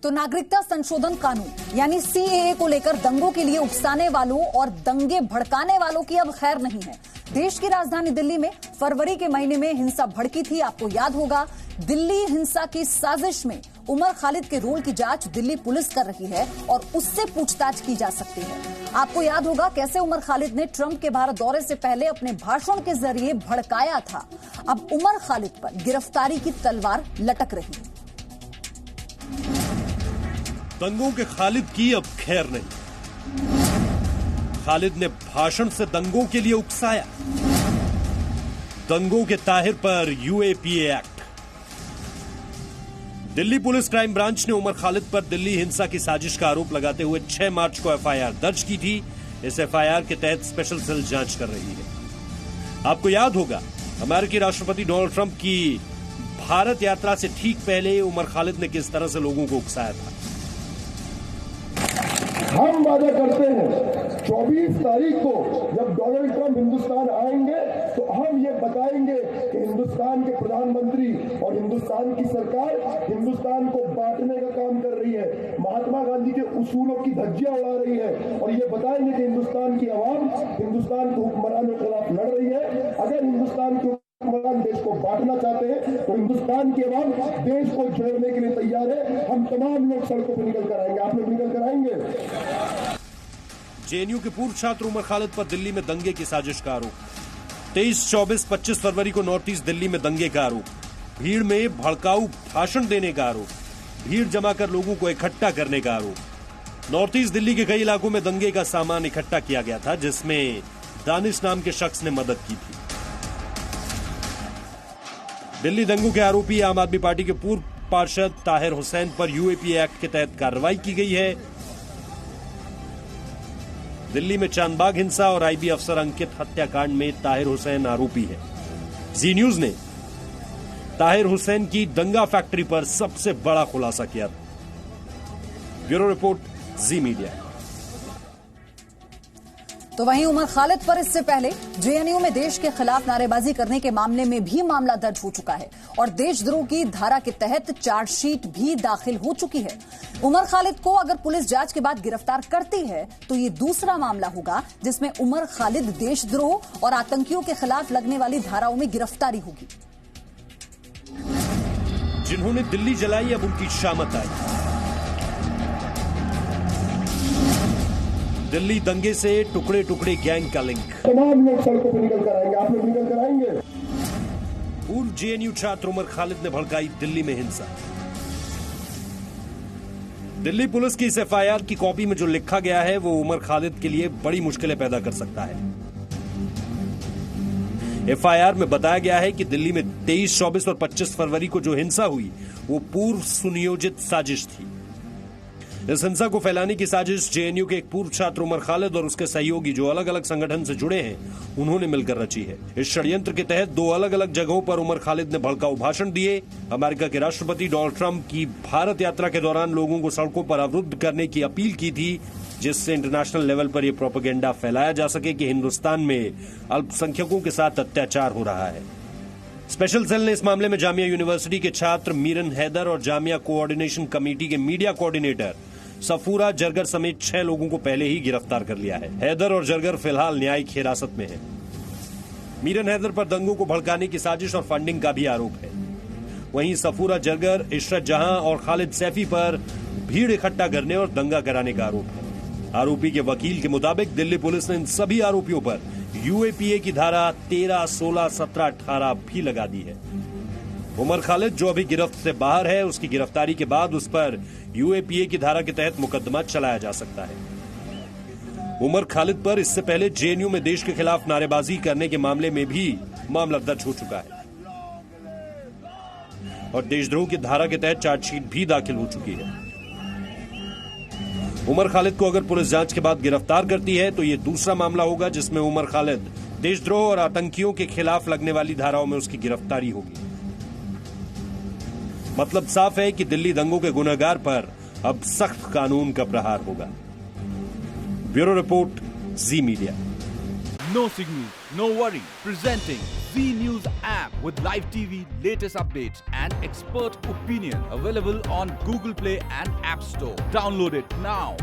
तो नागरिकता संशोधन कानून यानी सीएए को लेकर दंगों के लिए उकसाने वालों और दंगे भड़काने वालों की अब खैर नहीं है। देश की राजधानी दिल्ली में फरवरी के महीने में हिंसा भड़की थी। आपको याद होगा, दिल्ली हिंसा की साजिश में उमर खालिद के रोल की जांच दिल्ली पुलिस कर रही है और उससे पूछताछ की जा सकती है। आपको याद होगा कैसे उमर खालिद ने ट्रंप के भारत दौरे से पहले अपने भाषण के जरिए भड़काया था। अब उमर खालिद पर गिरफ्तारी की तलवार लटक रही है। दंगों के खालिद की अब खैर नहीं। खालिद ने भाषण से दंगों के लिए उकसाया। दंगों के ताहिर पर UAPA act. Delhi police crime branch ने उमर खालिद पर दिल्ली हिंसा की साजिश का आरोप लगाते हुए 6 मार्च को एफआईआर दर्ज की थी। इस एफआईआर के तहत स्पेशल सेल जांच कर रही है। आपको याद होगा, अमेरिकी राष्ट्रपति डोनाल्ड ट्रंप की भारत यात्रा से ठीक पहले उमर खालिद ने किस तरह से लोगों को उकसाया था। हम वादा करते हैं 24 तारीख को जब डोनाल्ड ट्रंप हिंदुस्तान आएंगे तो हम ये बताएंगे कि हिंदुस्तान के प्रधानमंत्री और हिंदुस्तान की सरकार हिंदुस्तान को बांटने का काम कर रही है, महात्मा गांधी के उसूलों की धज्जियां उड़ा रही है और ये बताएंगे कि हिंदुस्तान की आवाम हिंदुस्तान के हुक्मरानों के खिलाफ लड़ रही है। अगर हिंदुस्तान के हुक्मरान देश को बांटना चाहते हैं तो हिंदुस्तान की आवाम देश को जोड़ने के लिए तैयार है। हम तमाम लोग सड़कों पर निकल कर आएंगे। आप लोग निकल कर आएंगे। जेएनयू के पूर्व छात्र उमर खालिद पर दिल्ली में दंगे की साजिश का आरोप। 23, 24, 25 फरवरी को नॉर्थ ईस्ट दिल्ली में दंगे का आरोप। भीड़ में भड़काऊ भाषण देने का आरोप। भीड़ जमा कर लोगों को इकट्ठा करने का आरोप। नॉर्थ ईस्ट दिल्ली के कई इलाकों में दंगे का सामान इकट्ठा किया गया था, जिसमें दानिश नाम के शख्स ने मदद की थी। दिल्ली दंगों के आरोपी आम आदमी पार्टी के पूर्व पार्षद ताहिर हुसैन पर यूएपीए एक्ट के तहत कार्रवाई की गई है। दिल्ली में चांदबाग हिंसा और आईबी अफसर अंकित हत्याकांड में ताहिर हुसैन आरोपी है। जी न्यूज ने ताहिर हुसैन की दंगा फैक्ट्री पर सबसे बड़ा खुलासा किया। ब्यूरो रिपोर्ट, जी मीडिया। तो वहीं उमर खालिद पर इससे पहले जेएनयू में देश के खिलाफ नारेबाजी करने के मामले में भी मामला दर्ज हो चुका है और देशद्रोह की धारा के तहत चार्जशीट भी दाखिल हो चुकी है। उमर खालिद को अगर पुलिस जांच के बाद गिरफ्तार करती है तो ये दूसरा मामला होगा जिसमें उमर खालिद देशद्रोह और आतंकियों के खिलाफ लगने वाली धाराओं में गिरफ्तारी होगी। जिन्होंने दिल्ली जलाई अब उनकी शामत आई। दिल्ली दंगे से टुकड़े टुकड़े गैंग का लिंक। तमाम लोग सड़कों पर निकल कर आएंगे। आप लोग निकल कर आएंगे। पूर्व जेएनयू छात्र उमर खालिद ने भड़काई दिल्ली में हिंसा। दिल्ली पुलिस की इस एफआईआर की कॉपी में जो लिखा गया है वो उमर खालिद के लिए बड़ी मुश्किलें पैदा कर सकता है। एफआईआर में बताया गया है कि दिल्ली में 23, 24 और 25 फरवरी को जो हिंसा हुई वो पूर्व सुनियोजित साजिश थी। इस हिंसा को फैलाने की साजिश जेएनयू के एक पूर्व छात्र उमर खालिद और उसके सहयोगी जो अलग अलग संगठन से जुड़े हैं उन्होंने मिलकर रची है। इस षड्यंत्र के तहत 2 अलग अलग जगहों पर उमर खालिद ने भड़काऊ भाषण दिए। अमेरिका के राष्ट्रपति डोनाल्ड ट्रंप की भारत यात्रा के दौरान लोगों को सड़कों पर अवरुद्ध करने की अपील की थी, जिससे इंटरनेशनल लेवल पर यह प्रोपेगेंडा फैलाया जा सके कि हिंदुस्तान में अल्पसंख्यकों के साथ अत्याचार हो रहा है। स्पेशल सेल ने इस मामले में जामिया यूनिवर्सिटी के छात्र मीरन हैदर और जामिया कोऑर्डिनेशन कमेटी के मीडिया कोऑर्डिनेटर सफूरा जरगर समेत 6 लोगों को पहले ही गिरफ्तार कर लिया है। हैदर और जरगर फिलहाल न्यायिक हिरासत में हैं। मीरन हैदर पर दंगों को भड़काने की साजिश और फंडिंग का भी आरोप है। वहीं सफूरा जरगर, इशरत जहां और खालिद सैफी पर भीड़ इकट्ठा करने और दंगा कराने का आरोप है। आरोपी के वकील के मुताबिक दिल्ली पुलिस ने इन सभी आरोपियों पर यूएपीए की धारा 13, 16, 17, 18 भी लगा दी है। उमर खालिद जो अभी गिरफ्त से बाहर है, उसकी गिरफ्तारी के बाद उस पर यूएपीए की धारा के तहत मुकदमा चलाया जा सकता है। उमर खालिद पर इससे पहले जेएनयू में देश के खिलाफ नारेबाजी करने के मामले में भी मामला दर्ज हो चुका है और देशद्रोह की धारा के तहत चार्जशीट भी दाखिल हो चुकी है। उमर खालिद को अगर पुलिस जांच के बाद गिरफ्तार करती है तो यह दूसरा मामला होगा जिसमें उमर खालिद देशद्रोह और आतंकियों के खिलाफ लगने वाली धाराओं में उसकी गिरफ्तारी होगी। मतलब साफ है कि दिल्ली दंगों के गुनहगार पर अब सख्त कानून का प्रहार होगा। Bureau report, ji media. No signal, no worry. Presenting Z News app with live TV, latest updates, and expert opinion. Available on Google Play and App Store. Download it now.